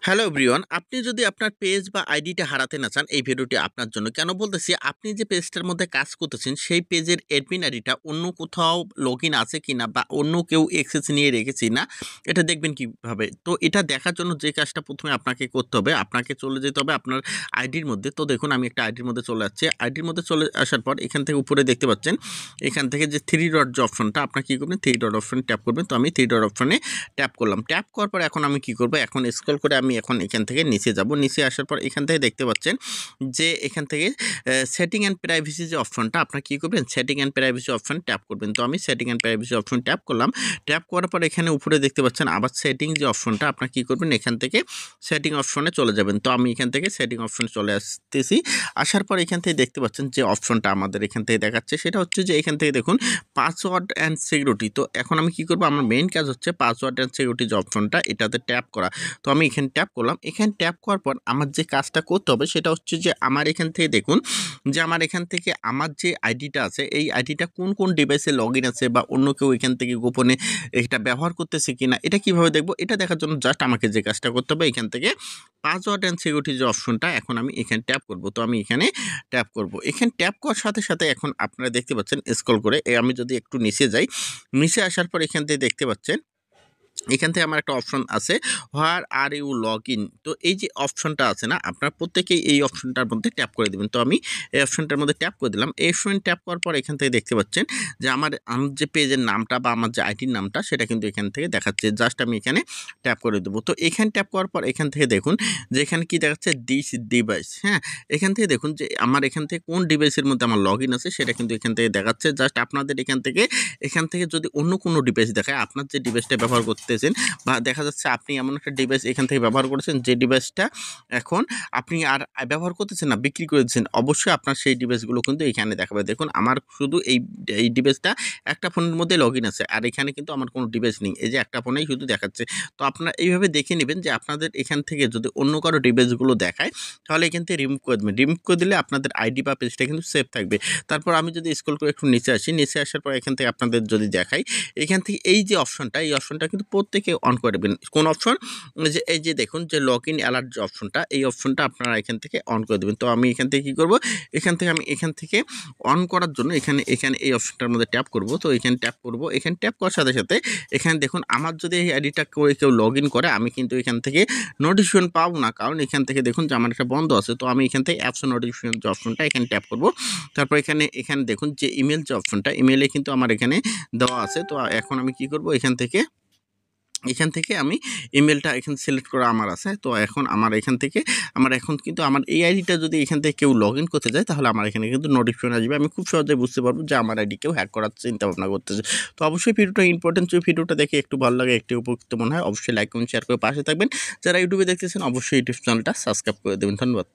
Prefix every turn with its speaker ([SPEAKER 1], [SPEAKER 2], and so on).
[SPEAKER 1] Hello everyone, আপনি যদি আপনার পেজ বা আইডিটা হারাতে না চান, এই ভিডিওটি আপনার জন্য। কেন বলতেছি, আপনি যে পেজটার মধ্যে কাজ করতেছেন সেই পেজের অ্যাডমিন আইডিটা অন্য কোথাও লগইন আছে কিনা বা অন্য কেউ অ্যাক্সেস নিয়ে রেখেছে না, এটা দেখবেন কিভাবে? তো এটা দেখার জন্য যে কাজটা প্রথমে আপনাকে করতে হবে, আপনাকে চলে যেতে হবে আপনার আইডির মধ্যে। তো দেখুন, আমি একটা আইডির মধ্যে চলে যাচ্ছি। আইডির মধ্যে চলে আসার পর এখান থেকে উপরে দেখতে পাচ্ছেন, এখান থেকে যে থ্রি ডট যে অপশনটা, আপনার কী করবেন, থ্রি ডট অপশন ট্যাপ করবেন। তো আমি থ্রি ডট অপশনে ট্যাপ করলাম। ট্যাপ করার পর এখন আমি কি করব, এখন স্ক্রল করে আমি এখন এখান থেকে নিচে যাব। নিচে আসার পর এখান থেকে দেখতে পাচ্ছেন যে এখান থেকে সেটিং অ্যান্ড প্রাইভেসি যে অপশনটা, আপনারা কি করবেন, setting and privacy option tap করবেন। তো আমি setting and privacy option tap করলাম। ট্যাপ করার পর এখানে উপরে দেখতে পাচ্ছেন আবার সেটিং যে অপশনটা, আপনারা কি করবেন, এখান থেকে সেটিং অপশনে চলে যাবেন। তো আমি এখান থেকে সেটিং অপশনে চলে আসতেছি। আসার পর এখান থেকে দেখতে পাচ্ছেন যে অপশনটা আমাদের এখান থেকে দেখাচ্ছে, সেটা হচ্ছে যে এখান থেকে দেখুন পাসওয়ার্ড অ্যান্ড সিকিউরিটি। তো এখন আমি কি করব, আমার মেইন কাজ হচ্ছে পাসওয়ার্ড অ্যান্ড সিকিউরিটি যে অপশনটা, এটাতে ট্যাপ করা। তো আমি এখানে ট্যাপ করলাম। এখানে ট্যাপ করার পর আমার যে কাজটা করতে হবে সেটা হচ্ছে যে আমার এখান থেকে দেখুন যে আমার এখান থেকে আমার যে আইডিটা আছে, এই আইডিটা কোন কোন ডিভাইসে লগইন আছে বা অন্য কেউ এখান থেকে গোপনে এটা ব্যবহার করতেছে কিনা, এটা কিভাবে দেখব? এটা দেখার জন্য জাস্ট আমাকে যে কাজটা করতে হবে, এখান থেকে পাসওয়ার্ড অ্যান্ড সিকিউরিটি যে অপশনটা, এখন আমি এখানে ট্যাপ করব। তো আমি এখানে ট্যাপ করব। এখানে ট্যাপ করার সাথে সাথে এখন আপনারা দেখতে পাচ্ছেন স্ক্রল করে আমি যদি একটু নিচে যাই, নিচে আসার পর এখান থেকে দেখতে পাচ্ছেন এখান থেকে আমার একটা অপশন আছে, হোয়ার আর ইউ লগ ইন। তো এই যে অপশনটা আছে না, আপনারা প্রত্যেকেই এই অপশনটার মধ্যে ট্যাপ করে দেবেন। তো আমি এই অপশনটার মধ্যে ট্যাপ করে দিলাম। এই অপশন ট্যাপ করার পর এখান থেকে দেখতে পাচ্ছেন যে আমার আমার যে পেজের নামটা বা আমার যে আইডির নামটা, সেটা কিন্তু এখান থেকে দেখাচ্ছে। জাস্ট আমি এখানে ট্যাপ করে দেবো। তো এখানে ট্যাপ করার পর এখান থেকে দেখুন যে এখানে কি দেখাচ্ছে, দিস ডিভাইস। হ্যাঁ, এখান থেকে দেখুন যে আমার এখান থেকে কোন ডিভাইসের মধ্যে আমার লগ ইন আছে সেটা কিন্তু এখান থেকে দেখাচ্ছে। জাস্ট আপনাদের এখান থেকে যদি অন্য কোনো ডিভাইস দেখায়, আপনার যে ডিভাইসটা ব্যবহার করতেছেন বা দেখা যাচ্ছে আপনি এমন একটা ডিভাইস এখান থেকে ব্যবহার করেছেন যে ডিভাইসটা এখন আপনি আর ব্যবহার করতেছেন না, বিক্রি করে দিচ্ছেন, অবশ্যই আপনার সেই ডিভাইসগুলো কিন্তু এখানে দেখাবে। দেখুন আমার শুধু এই ডিভাইসটা একটা ফোনের মধ্যে লগ ইন আছে, আর এখানে কিন্তু আমার কোনো ডিভাইস নেই, এই যে একটা ফোনেই শুধু দেখাচ্ছে। তো আপনারা এইভাবে দেখে নেবেন যে আপনাদের এখান থেকে যদি অন্য কারো ডিভাইসগুলো দেখায়, তাহলে এখান থেকে রিমুভ করে দেবেন। রিমুভ করে দিলে আপনাদের আইডি বা পেজটা কিন্তু সেভ থাকবে। তারপর আমি যদি স্ক্রল করে একটু নিচে আসি, নিচে আসার পর এখান থেকে আপনাদের যদি দেখাই, এখান থেকে এই যে অপশনটা, এই অপশনটা কিন্তু প্রত্যেকে অন করে দেবেন। কোন অপশন? যে এই যে দেখুন যে লগ ইন অ্যালার্ট যে অপশনটা, এই অপশনটা আপনারা এখান থেকে অন করে দেবেন। তো আমি এখান থেকে কী করব, এখান থেকে অন করার জন্য এখানে এই অপশনটার মধ্যে ট্যাপ করব। তো এখানে ট্যাপ করব। এখানে ট্যাপ করার সাথে সাথে এখানে দেখুন আমার যদি এই আইডিটা করে কেউ লগ ইন করে, আমি কিন্তু এখান থেকে নোটিফিকেশন পাবো না, কারণ এখান থেকে দেখুন যে আমার একটা বন্ধ আছে। তো আমি এখান থেকে অ্যাপস নোটিফিকেশন যে অপশনটা, এখানে ট্যাপ করব। তারপর এখানে দেখুন যে ইমেল যে অপশনটা, ইমেলে কিন্তু আমার এখানে দেওয়া আছে। তো এখন আমি কি করব, এখান থেকে আমি ইমেলটা এখানে সিলেক্ট করা আমার আছে। তো এখন আমার এখন কিন্তু আমার এই আইডিটা যদি এখান থেকে কেউ লগ ইন করতে যায়, তাহলে আমার এখানে কিন্তু নোটিফিকেশন আসবে। আমি খুব সহজেই বুঝতে পারবো যে আমার আইডি কেউ হ্যাক করার চিন্তা ভাবনা করতেছে। তো অবশ্যই ভিডিওটা ইম্পর্টেন্ট, যদি ভিডিওটা দেখে একটু ভালো লাগে, একটু উপকৃত মনে হয়, অবশ্যই লাইক কমেন্ট শেয়ার করে পাশে থাকবেন। যারা ইউটিউবে দেখতেছেন অবশ্যই ইউটিউব চ্যানেলটা সাবস্ক্রাইব করে দেবেন। ধন্যবাদ।